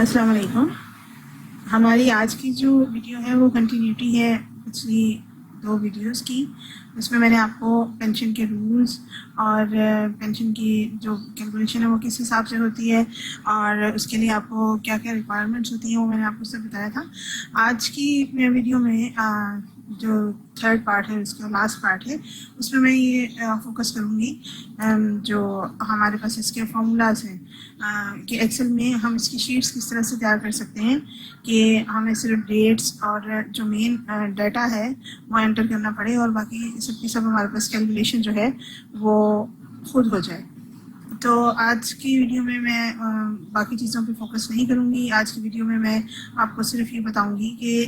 अस्सलाम वालेकुम। हमारी आज की जो वीडियो है वो कंटिन्यूटी है पिछली 2 वीडियोस की। उसमें मैंने आपको पेंशन के रूल्स और पेंशन की जो कैलकुलेशन है वो किस हिसाब से होती है और उसके लिए आपको क्या क्या रिक्वायरमेंट्स होती हैं वो मैंने आपको सब बताया था। आज की वीडियो में जो थर्ड पार्ट है, उसका लास्ट पार्ट है, उसमें मैं ये फोकस करूँगी जो हमारे पास इसके फार्मूलाज हैं कि एक्सेल में हम इसकी शीट्स किस तरह से तैयार कर सकते हैं कि हमें सिर्फ डेट्स और जो मेन डाटा है वो एंटर करना पड़े और बाकी सब की सब हमारे पास कैलकुलेशन जो है वो खुद हो जाए। तो आज की वीडियो में मैं बाकी चीज़ों पे फोकस नहीं करूँगी। आज की वीडियो में मैं आपको सिर्फ ये बताऊँगी कि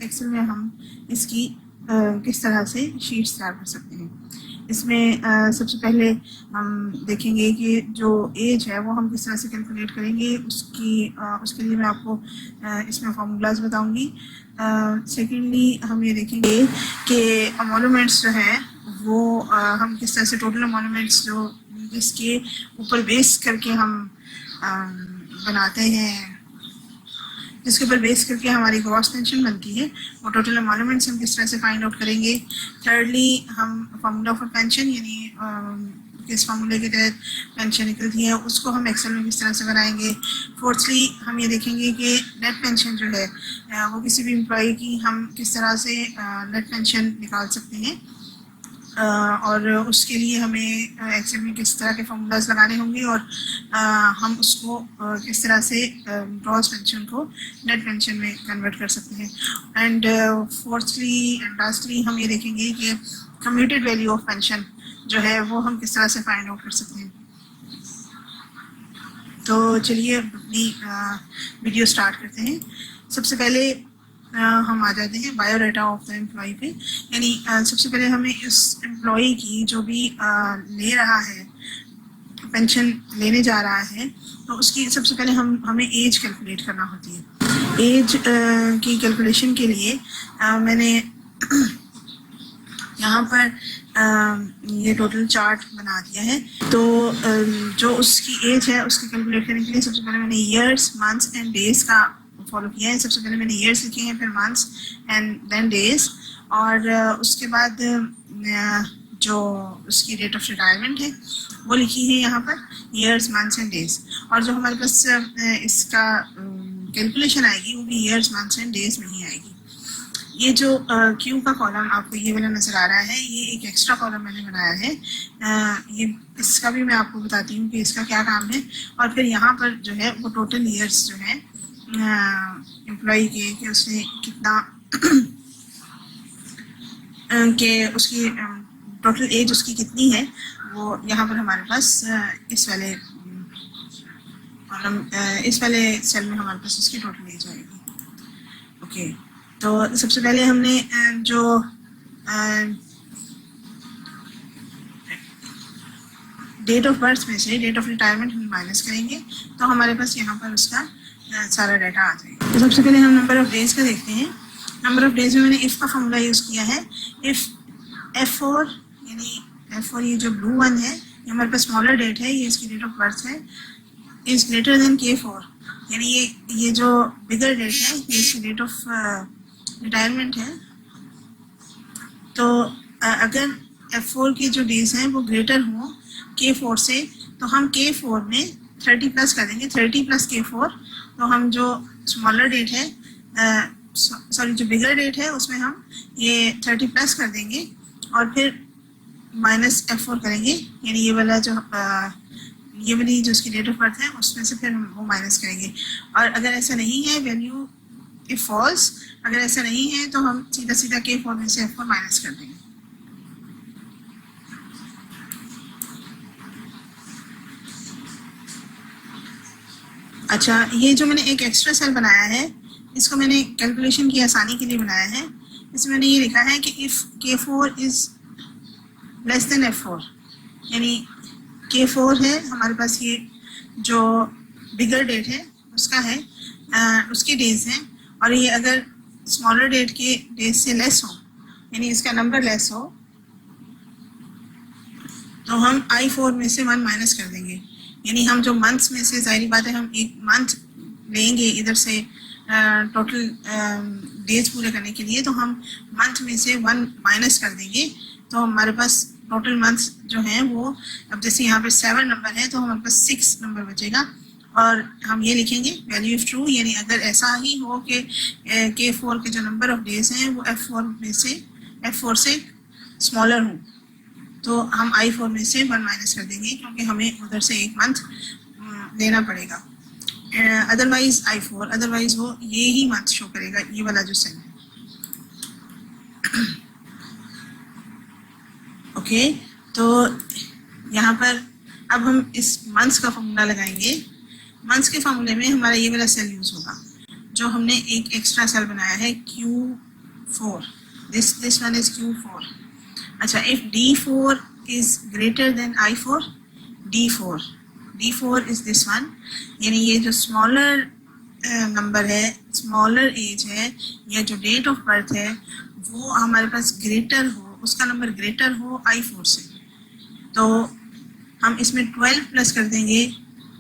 एक्सेल में हम इसकी किस तरह से शीट्स तैयार कर सकते हैं। इसमें सबसे पहले हम देखेंगे कि जो एज है वो हम किस तरह से कैलकुलेट करेंगे, उसके लिए मैं आपको इसमें फार्मूलाज बताऊंगी। सेकेंडली हम ये देखेंगे कि एमोलुमेंट्स जो है वो हम किस तरह से टोटल एमोलुमेंट्स जो जिसके ऊपर बेस करके हम बनाते हैं, जिसके ऊपर बेस करके हमारी ग्रॉस पेंशन बनती है, वो टोटल एमोलुमेंट्स हम किस तरह से फाइंड आउट करेंगे। थर्डली हम फार्मूला फॉर पेंशन यानी किस फार्मूले के तहत पेंशन निकलती है उसको हम एक्सेल में किस तरह से बनाएंगे। फोर्थली हम ये देखेंगे कि नेट पेंशन जो है वो किसी भी एम्प्लॉय की हम किस तरह से नेट पेंशन निकाल सकते हैं और उसके लिए हमें एक्सेल में किस तरह के फार्मूलाज लगाने होंगे और हम उसको किस तरह से ग्रॉस पेंशन को नेट पेंशन में कन्वर्ट कर सकते हैं। एंड फोर्थली एंड लास्टली हम ये देखेंगे कि कम्यूटेड वैल्यू ऑफ पेंशन जो है वो हम किस तरह से फाइंड आउट कर सकते हैं। तो चलिए अपनी वीडियो स्टार्ट करते हैं। सबसे पहले हम आ जाते हैं बायोडाटा ऑफ द एम्प्लॉय पे, यानी सबसे पहले हमें इस एम्प्लॉय की जो भी ले रहा है, पेंशन लेने जा रहा है, तो उसकी सबसे पहले हमें एज कैलकुलेट करना होती है। एज की कैलकुलेशन के लिए मैंने यहाँ पर ये टोटल चार्ट बना दिया है। तो जो उसकी एज है उसकी कैलकुलेट करने के लिए सबसे पहले मैंने ईयर्स, मंथ्स एंड डेज का फॉलो किया है। सबसे पहले मैंने ईयर्स लिखे हैं, फिर मंथ्स एंड देन डेज, और उसके बाद जो उसकी डेट ऑफ रिटायरमेंट है वो लिखी है यहाँ पर, ईयर्स, मंथ्स एंड डेज। और जो हमारे पास इसका कैलकुलेशन आएगी वो भी ईयर्स, मंथ्स एंड डेज में ही आएगी। ये जो क्यू का कॉलम आपको ये वाला नज़र आ रहा है, ये एक एक्स्ट्रा कॉलम मैंने बनाया है। ये इसका भी मैं आपको बताती हूँ कि इसका क्या काम है। और फिर यहाँ पर जो है वो टोटल ईयर्स जो है एम्प्लॉय के कि उसने कितना कि उसकी टोटल एज उसकी कितनी है वो यहाँ पर हमारे पास इस वाले सेल में हमारे पास उसकी टोटल एज आएगी। ओके, तो सबसे पहले हमने जो डेट ऑफ बर्थ में से डेट ऑफ रिटायरमेंट हम माइनस करेंगे तो हमारे पास यहाँ पर उसका सारा डाटा आ जाएगा। तो सबसे पहले हम नंबर ऑफ डेज का देखते हैं। नंबर ऑफ डेज में मैंने इफ का फॉर्मूला यूज़ किया है। इफ F4 यानी F4 ये जो ब्लू वन है ये हमारे पास स्मॉलर डेट है, ये इसकी डेट ऑफ बर्थ है, इज ग्रेटर देन K4 यानी ये जो बिगर डेट है ये इसकी डेट ऑफ रिटायरमेंट है। तो अगर F4 की जो डेज हैं वो ग्रेटर हो K4 से तो हम K4 में 30 प्लस कर देंगे, 30 प्लस K4। तो हम जो स्मॉलर डेट है जो बिगर डेट है उसमें हम ये 30 प्लस कर देंगे और फिर माइनस F4 करेंगे, यानी ये वाला जो ये वाली जो उसकी डेट ऑफ बर्थ है उसमें से फिर हम वो माइनस करेंगे। और अगर ऐसा नहीं है, वैल्यू इफ फॉल्स, अगर ऐसा नहीं है तो हम सीधा सीधा K4 में से F4 माइनस कर देंगे। अच्छा, ये जो मैंने एक एक्स्ट्रा सेल बनाया है इसको मैंने कैलकुलेशन की आसानी के लिए बनाया है। इसमें मैंने ये लिखा है कि if K4 is less than F4 यानी K4 है हमारे पास, ये जो बिगर डेट है उसका है, उसके डेज हैं, और ये अगर स्मॉलर डेट के डेज से लेस हो यानी इसका नंबर लेस हो तो हम I4 में से 1 माइनस कर देंगे। यानी हम जो मंथ्स में से, जाहिर बात है हम एक मंथ लेंगे इधर से टोटल डेज पूरे करने के लिए, तो हम मंथ में से 1 माइनस कर देंगे, तो हमारे पास टोटल मंथ्स जो हैं वो, अब जैसे यहाँ पे 7 नंबर है तो हमारे पास 6 नंबर बचेगा, और हम ये लिखेंगे वैल्यू ऑफ ट्रू, यानी अगर ऐसा ही हो कि K4 के जो नंबर ऑफ डेज हैं वो F4 से स्मॉलर हो, तो हम I4 में से 1 माइनस कर देंगे, क्योंकि हमें उधर से एक मंथ लेना पड़ेगा। अदरवाइज I4 अदरवाइज वो ये ही मंथ शो करेगा, ये वाला जो सेल है। ओके, तो यहाँ पर अब हम इस मंथ्स का फॉर्मूला लगाएंगे। मंथ्स के फॉर्मूले में हमारा ये वाला सेल यूज होगा, जो हमने एक एक्स्ट्रा सेल बनाया है Q4, this one is Q4। अच्छा, if D4 is greater than I4, D4 is this one, यानी ये जो स्मॉलर नंबर है, स्मॉलर एज है, या जो डेट ऑफ बर्थ है वो हमारे पास ग्रेटर हो, उसका नंबर ग्रेटर हो I4 से, तो हम इसमें 12 प्लस कर देंगे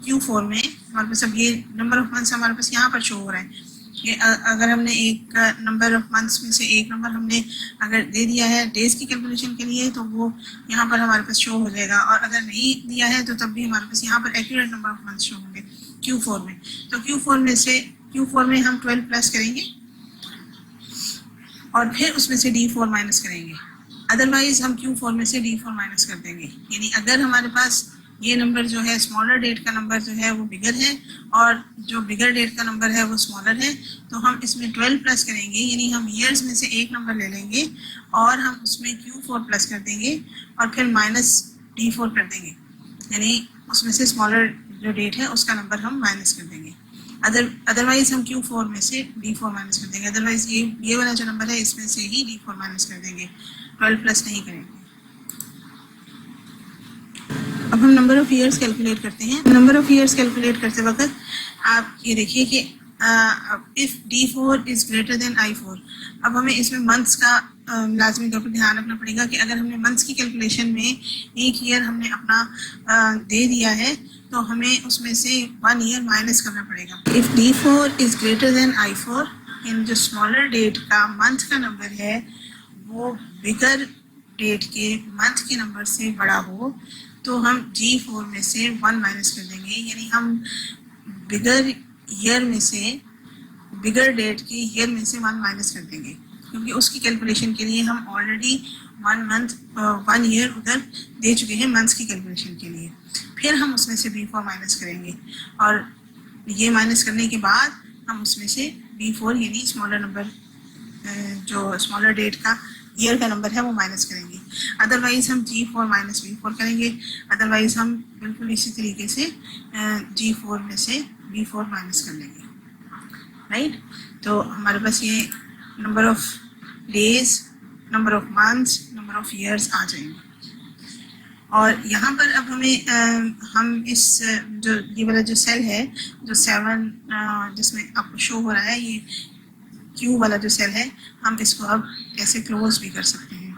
Q4 में। हमारे पास अब ये नंबर ऑफ मंथ्स हमारे पास यहाँ पर शो हो रहा है कि अगर हमने एक नंबर ऑफ मंथ्स में से एक नंबर हमने अगर दे दिया है डेज की कैलकुलेशन के लिए, तो वो यहाँ पर हमारे पास शो हो जाएगा, और अगर नहीं दिया है तो तब भी हमारे पास यहाँ पर accurate number of months show होंगे Q4 में। तो Q4 में हम 12 प्लस करेंगे और फिर उसमें से D4 माइनस करेंगे, अदरवाइज हम Q4 में से D4 माइनस कर देंगे। यानी अगर हमारे पास ये नंबर जो है स्मॉलर डेट का नंबर जो है वो बिगर है और जो बिगर डेट का नंबर है वो स्मॉलर है, तो हम इसमें 12 प्लस करेंगे, यानी हम ईयर्स में से एक नंबर ले लेंगे और हम उसमें Q4 प्लस कर देंगे और फिर माइनस D4 कर देंगे, यानी उसमें से स्मॉलर जो डेट है उसका नंबर हम माइनस कर देंगे। अदरवाइज हम Q4 में से D4 माइनस कर देंगे, अदरवाइज ये वाला जो नंबर है इसमें से ही D4 माइनस कर देंगे, 12 प्लस नहीं करेंगे। अब हम नंबर ऑफ ईयर्स कैलकुलेट करते हैं। नंबर ऑफ ईयर्स कैलकुलेट करते वक्त आप ये देखिए कि if D4 is greater than I4, अब हमें इसमें मंथ्स का लाजमी तौर पर ध्यान रखना पड़ेगा कि अगर हमने मंथ्स की कैलकुलेशन में एक ईयर हमने अपना दे दिया है तो हमें उसमें से 1 ईयर माइनस करना पड़ेगा। If D4 is greater than I4, इन जो स्मॉलर डेट का मंथ का नंबर है वो बिगर डेट के मंथ के नंबर से बड़ा हो, तो हम G4 में से 1 माइनस कर देंगे, यानी हम बिगर ईयर में से, बिगर डेट के ईयर में से 1 माइनस कर देंगे, क्योंकि उसकी कैलकुलेशन के लिए हम ऑलरेडी 1 ईयर उधर दे चुके हैं मंथ्स की कैलकुलेशन के लिए। फिर हम उसमें से B4 माइनस करेंगे और ये माइनस करने के बाद हम उसमें से B4 यानी स्मॉलर नंबर, जो स्मॉलर डेट का ईयर का नंबर है वो माइनस करेंगे। अदरवाइज हम G4 माइनस B4 करेंगे, अदरवाइज हम बिल्कुल इसी तरीके से G4 में से B4 माइनस कर लेंगे, राइट। तो हमारे पास ये number of days, number of months, number of years आ जाएंगे। और यहाँ पर अब हमें हम इस जो ये वाला जो सेल है जो 7 जिसमें आपको शो हो रहा है, ये Q वाला जो सेल है, हम इसको अब ऐसे क्लोज भी कर सकते हैं।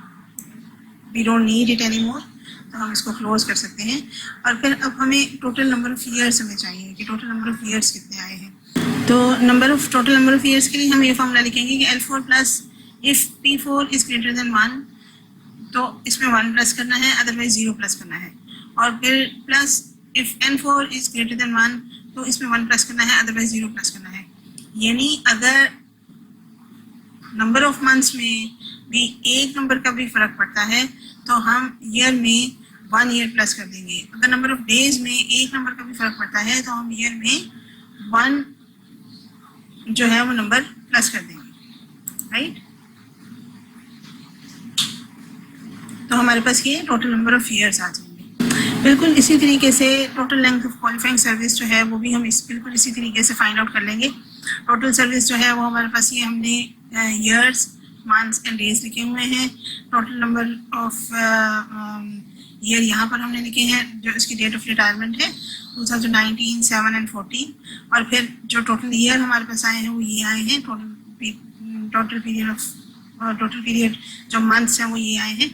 We don't need it any more, तो हम इसको क्लोज कर सकते हैं। और फिर अब हमें टोटल नंबर ऑफ ईयर्स हमें चाहिए कि टोटल नंबर ऑफ ईयर्स कितने आए हैं। तो टोटल नंबर ऑफ ईयर्स के लिए हम ये फॉर्मूला लिखेंगे कि L4 plus if P4 is greater than 1, तो इसमें 1 प्लस करना है, अदरवाइज 0 प्लस करना है, और फिर plus if N4 is greater than 1, तो इसमें 1 प्लस करना है, अदरवाइज 0 प्लस करना है। यानी अगर नंबर ऑफ मंथ्स में भी एक नंबर का भी फर्क पड़ता है तो हम ईयर में 1 ईयर प्लस कर देंगे। अगर नंबर ऑफ डेज में एक नंबर का भी फर्क पड़ता है तो हम ईयर में 1 जो है वो नंबर प्लस कर देंगे, राइट। तो हमारे पास ये टोटल नंबर ऑफ ईयर्स आ जाएंगे। बिल्कुल इसी तरीके से total length of qualifying service जो है वो भी हम बिल्कुल इसी तरीके से फाइंड आउट कर लेंगे। टोटल सर्विस जो है वो हमारे पास ये हमने ईयर्स, मंथ्स एंड डेज लिखे हुए हैं। टोटल नंबर ऑफ ईयर यहाँ पर हमने लिखे हैं, जो इसकी डेट ऑफ रिटायरमेंट है 2019, 7 एंड 14, और फिर जो टोटल ईयर हमारे पास आए हैं वो ये आए हैं। टोटल पीरियड जो मंथ्स हैं वो ये आए हैं,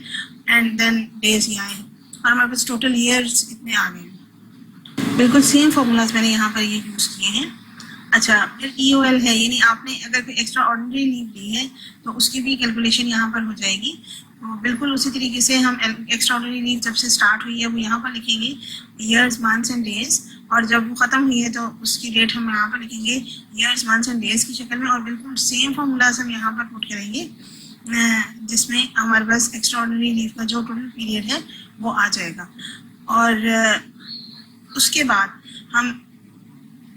एंड देन डेज ये आए हैं, और हमारे पास टोटल ईयर्स इतने आ गए हैं। बिल्कुल सेम फॉर्मूलाज मैंने यहाँ पर ये यूज़ किए हैं। अच्छा, फिर EOL है, यानी आपने अगर कोई एक्स्ट्रा ऑर्डिनरी लीव ली है तो उसकी भी कैलकुलेशन यहाँ पर हो जाएगी। तो बिल्कुल उसी तरीके से हम एक्स्ट्रा ऑर्डिनरी लीव जब से स्टार्ट हुई है वो यहाँ पर लिखेंगे ईयर्स, मंथ्स एंड डेज, और जब वो ख़त्म हुई है तो उसकी डेट हम यहाँ पर लिखेंगे ईयर्स, मंथ्स एंड डेज की शक्ल में, और बिल्कुल सेम फॉर्मूलाज हम यहाँ पर पुट करेंगे जिसमें हमारे पास एक्स्ट्रा ऑर्डिनरी लीव का जो टोटल पीरियड है वो आ जाएगा। और उसके बाद हम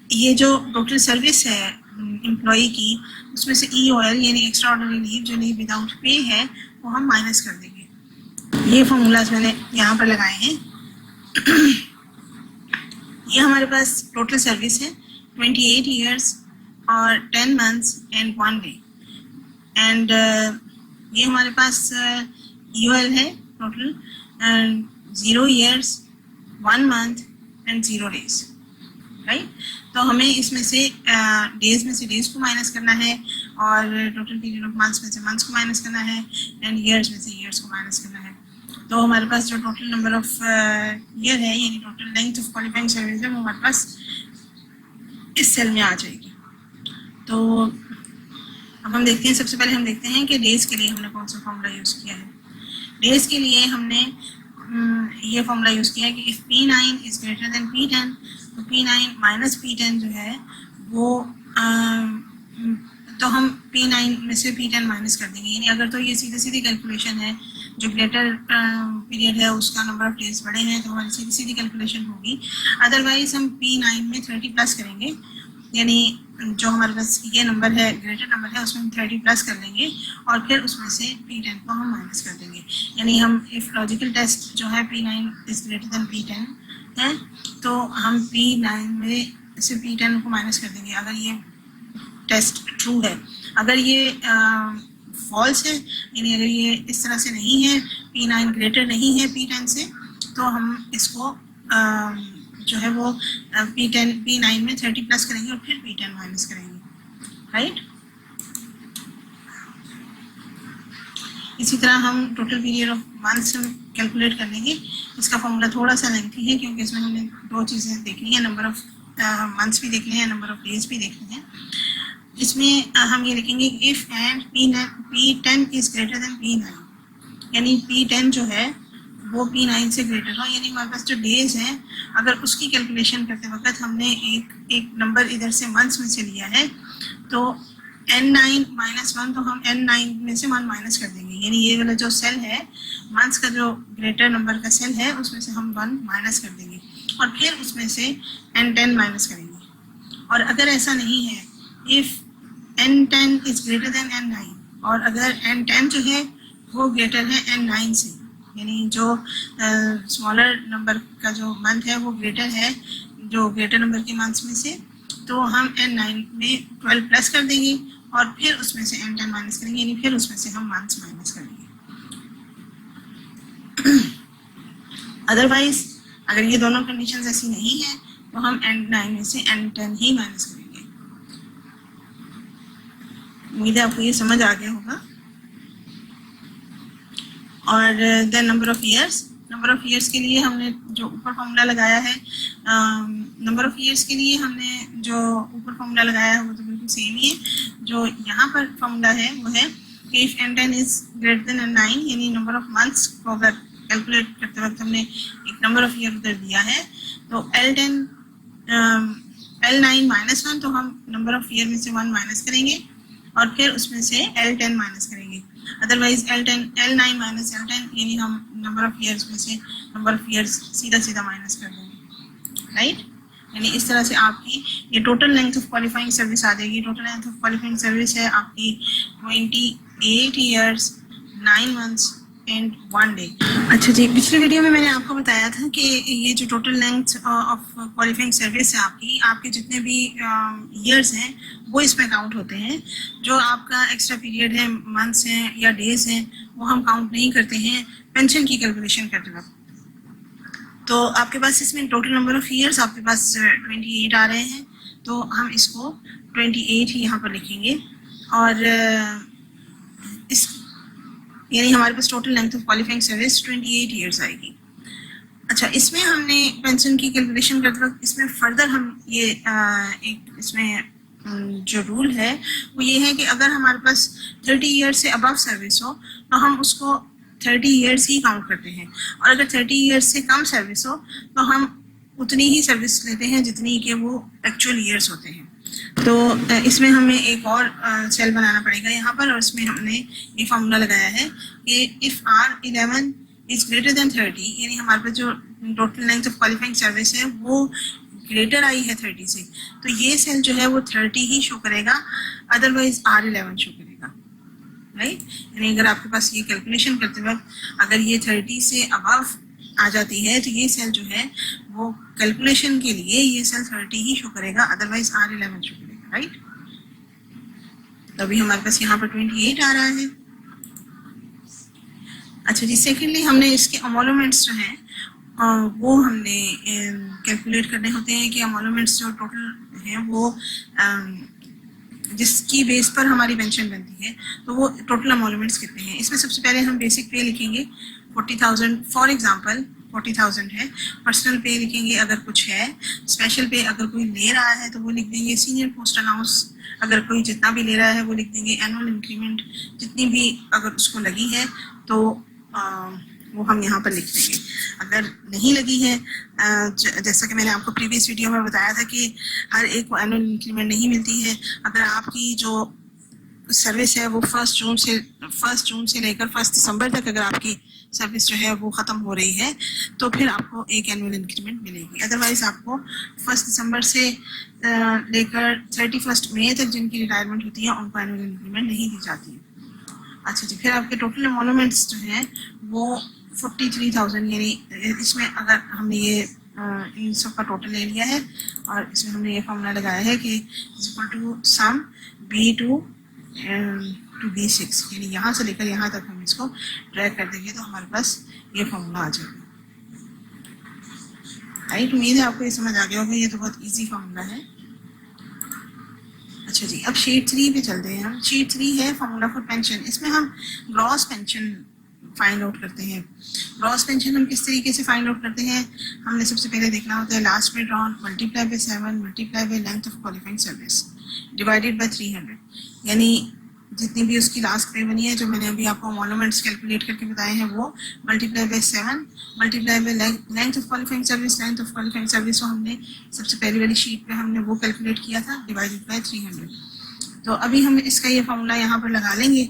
ये जो टोटल सर्विस है एम्प्लॉई की, उसमें से EOL यानी एक्स्ट्रा ऑर्डिनरी लीव जो लीव विदाउट पे है वो हम माइनस कर देंगे। ये फॉर्मूलाज मैंने यहाँ पर लगाए हैं। ये हमारे पास टोटल सर्विस है 28 ईयर्स और 10 मंथ्स एंड 1 डे, एंड ये हमारे पास EOL है total 0 years, 1 month and 0 days, right. तो हमें इसमें से डेज में से डेज को माइनस करना है, और टोटल पीरियड ऑफ मंथ्स में से मंथ्स को माइनस करना है, एंड ईयर्स में से ईयर्स को माइनस करना है। तो हमारे पास जो टोटल नंबर ऑफ ईयर है यानी total length of qualifying service है वो हमारे पास इस सेल में आ जाएगी। तो अब हम देखते हैं, सबसे पहले हम देखते हैं कि डेज के लिए हमने कौन सा फॉर्मूला यूज़ किया है। डेज के लिए हमने ये फॉर्मूला यूज़ किया है कि if P9 is greater than P10, तो P9 माइनस P10 जो है वो तो हम P9 में से P10 माइनस कर देंगे। यानी अगर तो ये सीधी सीधी कैलकुलेशन है, जो ग्रेटर पीरियड है उसका नंबर ऑफ डेज बड़े हैं तो हमारी सीधी सीधी कैलकुलेशन होगी। अदरवाइज हम P9 में 30 प्लस करेंगे, यानी जो हमारे पास ये नंबर है ग्रेटर नंबर है उसमें हम 30 प्लस कर लेंगे, और फिर उसमें से P10 को हम माइनस कर देंगे। यानी हम इफ लॉजिकल टेस्ट जो है P9 is greater than P10 है तो हम P9 में से P10 को माइनस कर देंगे अगर ये टेस्ट ट्रू है। अगर ये फॉल्स है, यानी अगर ये इस तरह से नहीं है, P9 ग्रेटर नहीं है P10 से, तो हम इसको जो है वो P9 में 30 प्लस करेंगे और फिर P10 माइनस करेंगे, राइट। इसी तरह हम total period of months calculate कर लेंगे। इसका फॉर्मूला थोड़ा सा लेंथी है क्योंकि इसमें हमने दो चीज़ें देखनी है, नंबर ऑफ मंथ्स भी देखने हैं, नंबर ऑफ डेज भी देखने हैं। इसमें हम ये लिखेंगे if and P10 is greater than P9, यानी P10 जो है वो P9 से ग्रेटर हो, यानी हमारे पास जो डेज हैं अगर उसकी कैलकुलेशन करते वक्त हमने एक नंबर इधर से मंथ्स में से लिया है तो N9 माइनस 1, तो हम N9 में से 1 माइनस कर देंगे। यानी ये वाला जो सेल है मंथ्स का जो ग्रेटर नंबर का सेल है उसमें से हम 1 माइनस कर देंगे और फिर उसमें से N10 माइनस करेंगे। और अगर ऐसा नहीं है, if N10 is greater than N9, और अगर N10 जो है वो ग्रेटर है N9 से, यानी जो स्मॉलर नंबर का जो मंथ है वो ग्रेटर है जो ग्रेटर नंबर के मंथ्स में से, तो हम N9 में 12 प्लस कर देंगे और फिर उसमें से N10 माइनस करेंगे, यानी फिर उसमें से हम मंथ्स माइनस करेंगे। अदरवाइज अगर ये दोनों कंडीशंस ऐसी नहीं है तो हम N9 में से N10 ही माइनस करेंगे। उम्मीद है आपको ये समझ आ गया होगा। और देन नंबर ऑफ ईयर्स के लिए हमने जो ऊपर फॉर्मूला लगाया है, नंबर ऑफ ईयर्स के लिए हमने जो ऊपर फॉर्मूला लगाया है वो तो बिल्कुल सेम ही है। जो यहाँ पर फॉर्मूला है वो है कि if N10 is greater than N9, यानी नंबर ऑफ मंथ्स को अगर कैलकुलेट करते वक्त हमने एक नंबर ऑफ ईयर उधर दिया है तो L9 माइनस 1, तो हम नंबर ऑफ ईयर में से 1 माइनस करेंगे और फिर उसमें से L10 माइनस करेंगे। अदरवाइज L9 माइनस L10, यानी हम नंबर ऑफ ईयर्स में से नंबर ऑफ ईयर्स सीधा माइनस कर देंगे, राइट। यानी इस तरह से आपकी ये total length of qualifying service आ जाएगी। Total length of qualifying service है आपकी 28 ईयर्स 9 मंथ्स एंड 1 डे। अच्छा जी, पिछले वीडियो में मैंने आपको बताया था कि ये जो total length of qualifying service है आपके जितने भी ईयर्स हैं वो इसमें काउंट होते हैं। जो आपका एक्स्ट्रा पीरियड है, मंथ्स हैं या डेज हैं, वो हम काउंट नहीं करते हैं पेंशन की कैलकुलेशन करते वक्त। तो आपके पास इसमें टोटल नंबर ऑफ ईयर्स आपके पास 28 आ रहे हैं, तो हम इसको 28 ही यहाँ पर लिखेंगे और इस यानी हमारे पास total length of qualifying service 28 years आएगी। अच्छा, इसमें हमने पेंशन की कैलकुलेशन करते वक्त इसमें फर्दर हम ये एक इसमें जो रूल है वो ये है कि अगर हमारे पास 30 ईयर्स से अबव सर्विस हो तो हम उसको 30 ईयर्स ही काउंट करते हैं, और अगर 30 ईयर्स से कम सर्विस हो तो हम उतनी ही सर्विस लेते हैं जितनी कि वो एक्चुअल ईयर्स होते हैं। तो इसमें हमें एक और सेल बनाना पड़ेगा यहाँ पर, और इसमें हमने ये फार्मूला लगाया है कि if R11 is greater than 30, यानी हमारे पास जो total length of qualifying service है वो ग्रेटर आई है 30 से, तो ये सेल जो है वो 30 ही शो करेगा, अदरवाइज R11 शो करेगा, राइट। यानी अगर आपके पास ये कैलकुलेशन करते वक्त अगर ये 30 से अबव आ जाती है तो ये सेल जो है वो कैलकुलेशन के लिए ये सेल 30 ही शो करेगा, अदरवाइज R11 शो करेगा, राइट। तो अभी हमारे पास यहाँ पर 28 आ रहा है। अच्छा जी, सेकेंडली हमने इसके अमोलुमेंट्स जो हैं वो हमने कैलकुलेट करने होते हैं कि अमोलुमेंट्स जो टोटल हैं वो जिसकी बेस पर हमारी पेंशन बनती है तो वो टोटल अमोलुमेंट्स कितने हैं। इसमें सबसे पहले हम बेसिक पे लिखेंगे 40,000, फॉर एग्जांपल 40,000 है। पर्सनल पे लिखेंगे अगर कुछ है, स्पेशल पे अगर कोई ले रहा है तो वो लिख देंगे, सीनियर पोस्ट अलाउंस अगर कोई जितना भी ले रहा है वो लिख देंगे, एनुअल इंक्रीमेंट जितनी भी अगर उसको लगी है तो वो हम यहाँ पर लिख देंगे। अगर नहीं लगी है, जैसा कि मैंने आपको प्रीवियस वीडियो में बताया था कि हर एक को एनुअल इंक्रीमेंट नहीं मिलती है। अगर आपकी जो सर्विस है वो 1 जून से लेकर 1 दिसंबर तक अगर आपकी सर्विस जो है वो ख़त्म हो रही है तो फिर आपको एक एनुअल इंक्रीमेंट मिलेगी, अदरवाइज आपको 1 दिसंबर से लेकर 31 मई तक जिनकी रिटायरमेंट होती है उनको एनुअल इंक्रीमेंट नहीं दी जाती है। अच्छा जी, फिर आपके टोटल एमोलुमेंट्स जो हैं वो 43,000, यानी इसमें अगर हमने ये इन सब का टोटल ले लिया है और इसमें हमने ये फॉर्मूला लगाया है कि equal to some B2 to B6, यानी यहाँ से लेकर यहाँ तक हम इसको ड्रैग कर देंगे तो हमारे पास ये फॉर्मूला आ जाएगा, राइट। उम्मीद है आपको ये समझ आ गया होगा, ये तो बहुत इजी फॉर्मूला है। अच्छा जी, अब शीट 3 पे चलते हैं हम। शीट 3 है फॉर्मूला फॉर पेंशन। इसमें हम ग्रॉस पेंशन फाइंड आउट करते हैं। ग्रॉस पेंशन हम किस तरीके से फाइंड आउट करते हैं, हमने सबसे पहले देखना होता है लास्ट पे drawn multiply by 7 multiply by length of qualifying service divided by 300, यानी जितनी भी उसकी लास्ट पे बनी है जो मैंने अभी आपको एमोलुमेंट्स कैलकुलेट करके बताए हैं वो multiply by 7 multiply by length of qualifying service. Length of qualifying service को हमने सबसे पहली वाली शीट पे हमने वो कैलकुलेट किया था, डिवाइडेड बाय 300। तो अभी हम इसका ये फॉर्मूला यहाँ पर लगा लेंगे।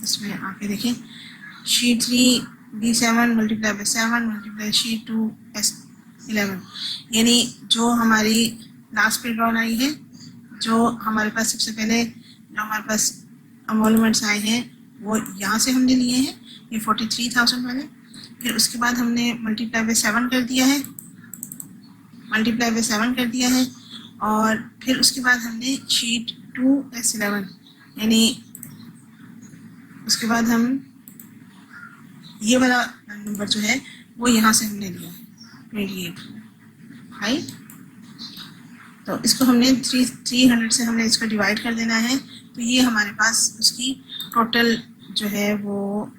इसमें आके देखें, sheet 3 B7 multiply by 7 multiply sheet 2 S11, यानी जो हमारी लास्ट पे ड्रॉन आई है, जो हमारे पास सबसे पहले जो हमारे पास एमोलुमेंट्स आए हैं वो यहाँ से हमने लिए हैं, ये 43,000 वाले। फिर उसके बाद हमने मल्टीप्लाई बाय 7 कर दिया है, मल्टीप्लाई बाय 7 कर दिया है, और फिर उसके बाद हमने शीट 2 S11, यानी उसके बाद हम ये वाला नंबर जो है वो यहाँ से हमने लिया है 28, राइट। तो इसको हमने 300 से हमने इसको डिवाइड कर देना है, तो ये हमारे पास उसकी टोटल जो है वो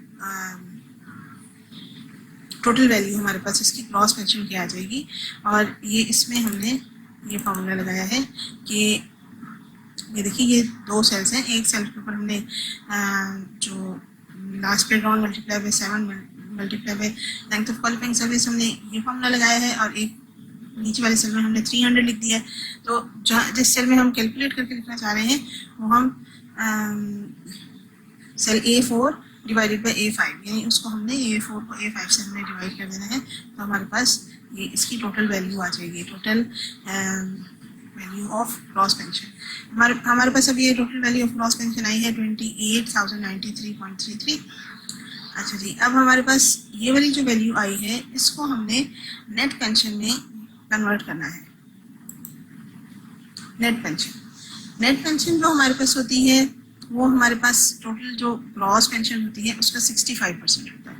टोटल वैल्यू हमारे पास इसकी ग्रॉस पेंशन की आ जाएगी। और ये इसमें हमने ये फॉर्मूला लगाया है कि ये देखिए ये 2 सेल्स हैं, एक सेल के ऊपर हमने जो लास्ट पे drawn multiply by 7 multiply by length of qualifying service हमने ये फॉर्मूला लगाया है, और एक नीचे वाले सेल में हमने 300 लिख दिया है। तो जहाँ जिस सेल में हम कैलकुलेट करके लिखना चाह रहे हैं वो हम cell A4 divided by A5, यानी उसको हमने A4 को A5 से हमने डिवाइड कर देना है, तो हमारे पास ये इसकी टोटल वैल्यू आ जाएगी, total value of gross pension. हमारे पास अभी ये total value of gross pension आई है 28,093.33। अच्छा जी, अब हमारे पास ये वाली जो वैल्यू आई है इसको हमने नेट पेंशन में कन्वर्ट करना है। नेट पेंशन जो हमारे पास होती है वो हमारे पास टोटल जो ग्रॉस पेंशन होती है उसका 65% होता है,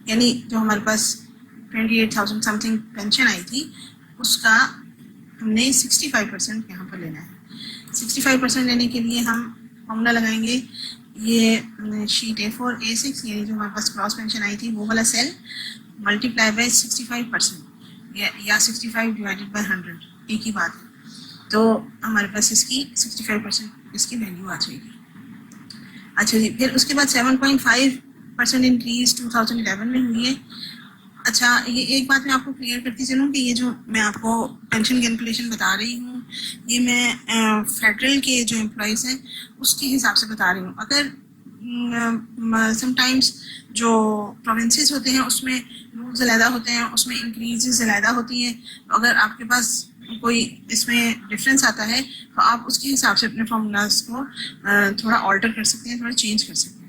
यानी जो हमारे पास 28,000 समथिंग पेंशन आई थी उसका हमने 65% यहाँ पर लेना है। 65% लेने के लिए हम फॉर्मूला लगाएंगे, ये शीट A4 A6, यानी जो हमारे पास ग्रॉस पेंशन आई थी वो वाला सेल मल्टीप्लाई बाय 65% या 65 डिवाइडेड बाय 100, एक ही बात है। तो हमारे पास इसकी 65% इसकी वैल्यू आ जाएगी। अच्छा जी, फिर उसके बाद 7.5% इंक्रीज 2011 में हुई है। अच्छा, ये एक बात मैं आपको क्लियर करती चलूँ कि ये जो मैं आपको पेंशन कैलकुलेशन बता रही हूँ, ये मैं फेडरल के जो एम्प्लॉयज़ हैं उसके हिसाब से बता रही हूँ। अगर समटाइम्स जो प्रोविंसेस होते हैं उसमें रूल्स अलहदा होते हैं, उसमें इंक्रीजेस अलहदा होती हैं, तो अगर आपके पास कोई इसमें डिफरेंस आता है तो आप उसके हिसाब से अपने फार्मूलाज को थोड़ा ऑल्टर कर सकते हैं, थोड़ा चेंज कर सकते हैं।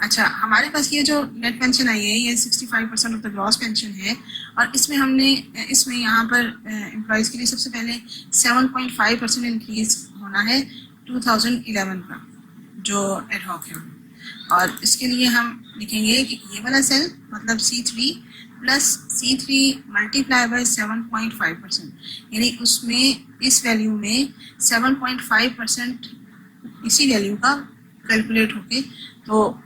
अच्छा, हमारे पास ये जो नेट पेंशन आई है ये 65% ऑफ द ग्रॉस पेंशन है, और इसमें हमने इसमें यहाँ पर एम्प्लॉयज़ के लिए सबसे पहले 7.5% इंक्रीज होना है 2011 का जो एडहॉक है, और इसके लिए हम लिखेंगे कि ये वाला सेल मतलब C3 plus C3 multiply by 7.5%, यानी उसमें इस वैल्यू में 7.5% इसी वैल्यू का कैलकुलेट होके तो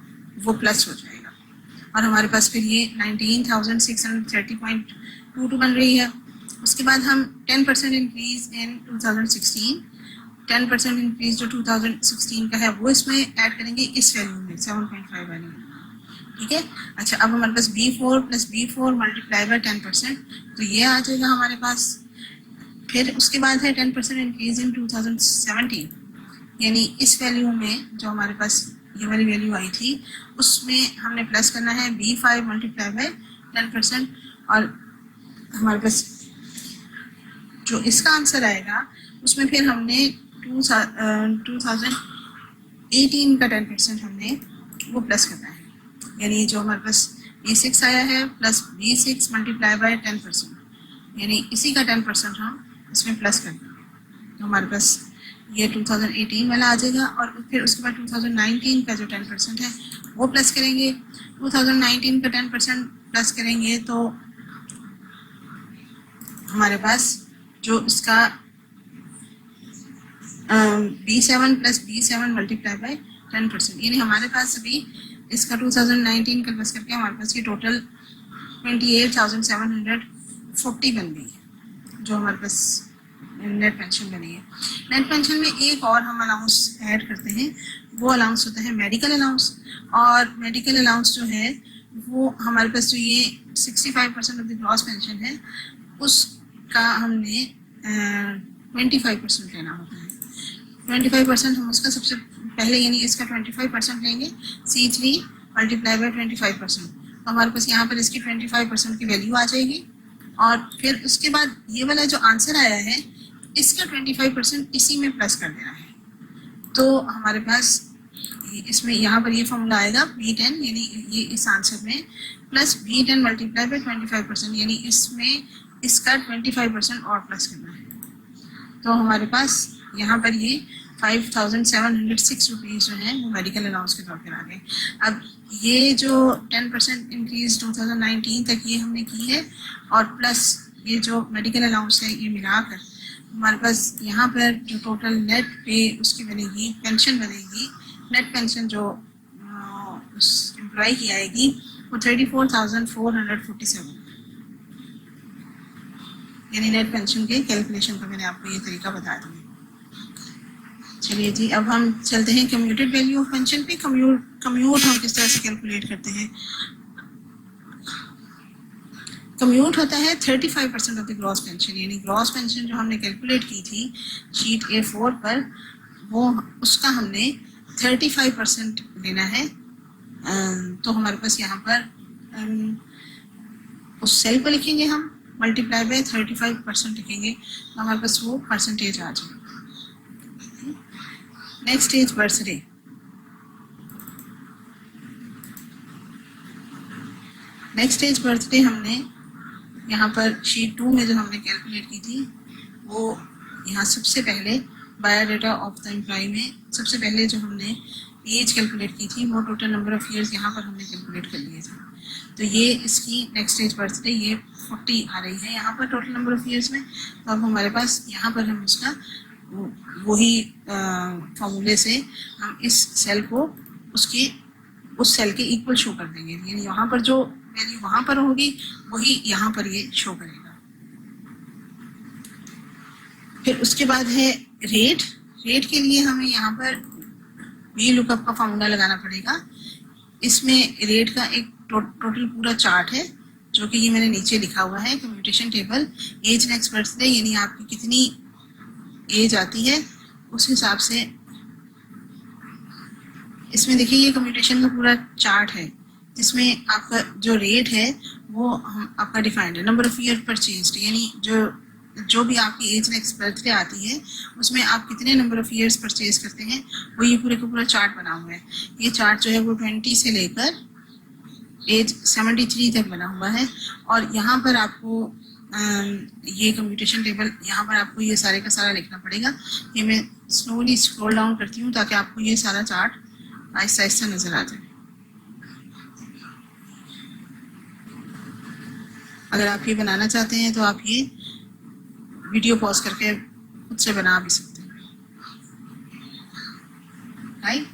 वो प्लस हो जाएगा, और हमारे पास फिर ये 19,630.22 बन रही है। उसके बाद हम 10% इंक्रीज इन 2016, 10% इंक्रीज जो 2016 का है वो इसमें ऐड करेंगे इस वैल्यू में 7.5 वैल्यू में, ठीक है। अच्छा, अब हमारे पास B4 plus B4 multiply by 10%, तो ये आ जाएगा हमारे पास। फिर उसके बाद है 10% इंक्रीज इन 2017, यानी इस वैल्यू में जो हमारे पास ये वाली वैल्यू आई थी उसमें हमने प्लस करना है B5 मल्टीप्लाई बाय 10%, और हमारे पास जो इसका आंसर आएगा उसमें फिर हमने 2018 का 10% हमने वो प्लस करना है, यानी जो हमारे पास B6 आया है प्लस B6 मल्टीप्लाई बाय 10%, यानी इसी का 10% हम इसमें प्लस करते हैं, तो हमारे पास ये 2018 वाला आ जाएगा। और फिर उसके बाद 2019 का जो 10% है वो प्लस करेंगे। 2019 का 10% प्लस करेंगे तो हमारे पास जो इसका B7 plus B7 multiply by 10%, यानी हमारे पास अभी इसका 2019 का प्लस करके हमारे पास ये टोटल 28,740 बन गई है जो हमारे पास नेट पेंशन बनी है। नेट पेंशन में एक और हम अलाउंस ऐड करते हैं, वो अलाउंस होता है मेडिकल अलाउंस, और मेडिकल अलाउंस जो है वो हमारे पास जो ये 65% ऑफ द ग्रॉस पेंशन है उसका हमने 25% लेना होता है। 25% हम उसका सबसे पहले, यानी इसका 25% लेंगे C3 मल्टीप्लाई बाय 25%, तो हमारे पास यहाँ पर इसकी 25% की वैल्यू आ जाएगी, और फिर उसके बाद ये वाला जो आंसर आया है इसका 25% इसी में प्लस कर देना है, तो हमारे पास इसमें यहाँ पर ये फॉर्मूला आएगा B10, यानी ये इस आंसर में प्लस B10 मल्टीप्लाई बाय 25%, यानी इसमें इसका 25% और प्लस करना है, तो हमारे पास यहाँ पर ये 5,706 रुपीज़ जो है वो मेडिकल अलाउंस के तौर पर आ गए। अब ये जो 10% इंक्रीज 2019 तक ये हमने की है, और प्लस ये जो मेडिकल अलाउंस है ये मिलाकर हमारे पास यहाँ पर जो टोटल नेट पे उसकी बनेगी, पेंशन बनेगी, नेट पेंशन जो उस एम्प्लॉय की आएगी वो 34,447, यानी नेट पेंशन के कैलकुलेशन का मैंने आपको ये तरीका बता दिया। चलिए जी, अब हम चलते हैं कम्यूटेड वैल्यू ऑफ पेंशन पे। कम्यूट हम किस तरह से कैलकुलेट करते हैं। कम्यूट होता है 35% ऑफ द ग्रॉस पेंशन, यानी ग्रॉस पेंशन जो हमने कैलकुलेट की थी शीट A4 पर, वो उसका हमने 35% लेना है, तो हमारे पास यहाँ पर उस सेल को लिखेंगे हम मल्टीप्लाई बाय 35% लिखेंगे, तो हमारे पास वो परसेंटेज आ जाएगा। Next is birthday. Next is birthday हमने यहाँ पर शीट 2 में जो हमने कैलकुलेट की थी वो यहाँ सबसे पहले बायोडाटा ऑफ द एम्प्लॉय में सबसे पहले जो हमने एज कैलकुलेट की थी वो टोटल नंबर ऑफ ईयर्स यहाँ पर हमने कैलकुलेट कर लिए थे, तो ये इसकी नेक्स्ट एज बर्थडे ये 40 आ रही है यहाँ पर टोटल नंबर ऑफ ईयर्स में। तो अब हमारे पास यहाँ पर हम उसका वही फॉर्मूले से हम इस सेल को उसके उस सेल के इक्वल शो कर देंगे, यानी यहाँ पर जो वैल्यू वहाँ पर होगी वही यहाँ पर ये शो करेगा। फिर उसके बाद है रेट। रेट के लिए हमें यहाँ पर वी लुकअप का फॉर्मूला लगाना पड़ेगा। इसमें रेट का एक टोटल पूरा चार्ट है, जो कि ये मैंने नीचे लिखा हुआ है, commutation table. Age next birthday यानी आपकी कितनी एज आती है उस हिसाब से। इसमें देखिए ये कम्यूटेशन का पूरा चार्ट है, जिसमें आपका जो रेट है वो हम आपका डिफाइंड है। नंबर ऑफ ईयर परचेज यानी जो भी आपकी एज नेक्स्ट बर्थडे आती है उसमें आप कितने नंबर ऑफ ईयर्स परचेज करते हैं, वो ये पूरे का पूरा चार्ट बना हुआ है। ये चार्ट जो है वो 20 से लेकर एज 73 तक बना हुआ है। और यहाँ पर आपको ये कम्यूटेशन टेबल, यहाँ पर आपको ये सारे का सारा लिखना पड़ेगा। ये मैं स्लोली स्क्रॉल डाउन करती हूँ ताकि आपको ये सारा चार्ट आहिस्ता आहिस्ता नजर आ जाए। अगर आप ये बनाना चाहते हैं तो आप ये वीडियो पॉज करके खुद से बना भी सकते हैं, राइट।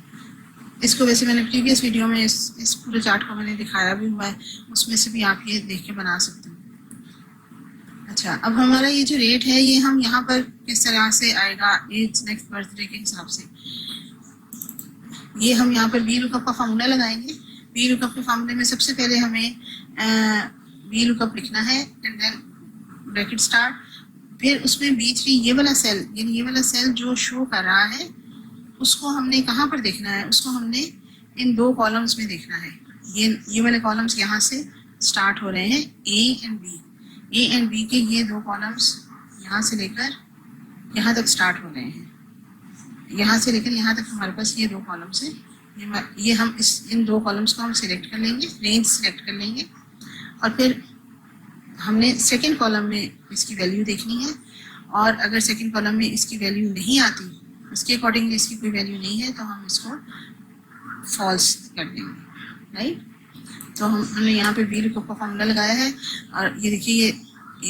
इसको वैसे मैंने प्रीवियस वीडियो में इस पूरे चार्ट को मैंने दिखाया भी हुआ है, उसमें से भी आप ये देख के बना सकते हैं। अच्छा, अब हमारा ये जो रेट है ये हम यहाँ पर किस तरह से आएगा एज नेक्स्ट बर्थडे के हिसाब से। ये हम यहाँ पर वी लुकअप का फॉर्मूला लगाएंगे। वी लुकअप के फॉर्मूले में सबसे पहले हमें वी लुकअप लिखना है एंड देन ब्रैकेट स्टार्ट। फिर उसमें B3 ये वाला सेल, यानी ये वाला सेल जो शो कर रहा है उसको हमने कहाँ पर देखना है, उसको हमने इन दो कॉलम्स में देखना है। ये वाले कॉलम्स यहाँ से स्टार्ट हो रहे हैं, A and B। A and B के ये दो कॉलम्स यहाँ से लेकर यहाँ तक स्टार्ट हो रहे हैं। यहाँ से लेकर यहाँ तक हमारे पास ये दो कॉलम्स हैं। ये हम इन दो कॉलम्स को हम सिलेक्ट कर लेंगे, रेंज सिलेक्ट कर लेंगे। और फिर हमने सेकंड कॉलम में इसकी वैल्यू देखनी है, और अगर सेकंड कॉलम में इसकी वैल्यू नहीं आती, उसके अकॉर्डिंगली इसकी कोई वैल्यू नहीं है, तो हम इसको फॉल्स कर देंगे, राइट। तो हमने यहाँ पे वी लुकअप का फॉर्मूला लगाया है। और ये देखिए ये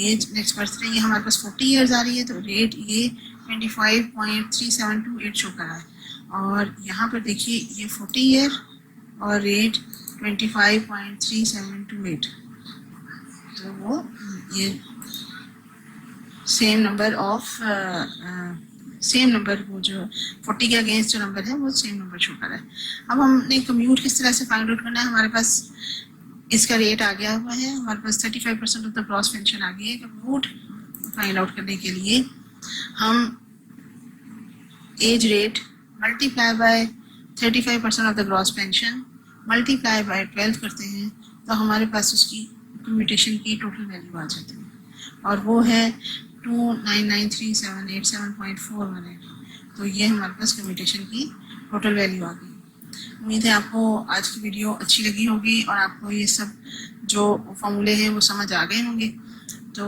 एज नेक्स्ट बर्थडे ये हमारे पास 40 ईयर्स आ रही है, तो रेट ये 25.3728 शो कर रहा है। और यहाँ पर देखिए ये 40 ईयर और रेट 25.3728, तो वो ये सेम नंबर वो जो 40 के अगेंस्ट जो नंबर है वो सेम नंबर शो कर रहा है। अब हमने कम्यूट किस तरह से फाइंड आउट करना है। हमारे पास इसका रेट आ गया हुआ है, हमारे पास 35% ऑफ द ग्रॉस पेंशन आ गई है। कम्यूट फाइंड आउट करने के लिए हम age rate multiply by 35% of the gross pension multiply by 12 करते हैं, तो हमारे पास उसकी कम्यूटेशन की टोटल वैल्यू आ जाती है, और वो है 2993787.418। तो ये हमारे पास कम्यूटेशन की टोटल वैल्यू आ गई। उम्मीद है आपको आज की वीडियो अच्छी लगी होगी और आपको ये सब जो फॉर्मूले हैं वो समझ आ गए होंगे। तो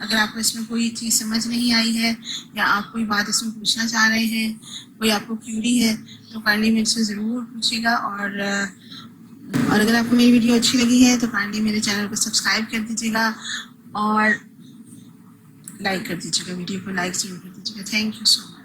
अगर आपको इसमें कोई चीज़ समझ नहीं आई है या आप कोई बात इसमें पूछना चाह रहे हैं, कोई आपको क्यूरी है, तो काइंडली मेरे से ज़रूर पूछिएगा। और अगर आपको मेरी वीडियो अच्छी लगी है तो काइंडली मेरे चैनल को सब्सक्राइब कर दीजिएगा और लाइक कर दीजिएगा, वीडियो को लाइक जरूर कर दीजिएगा। Thank you so much.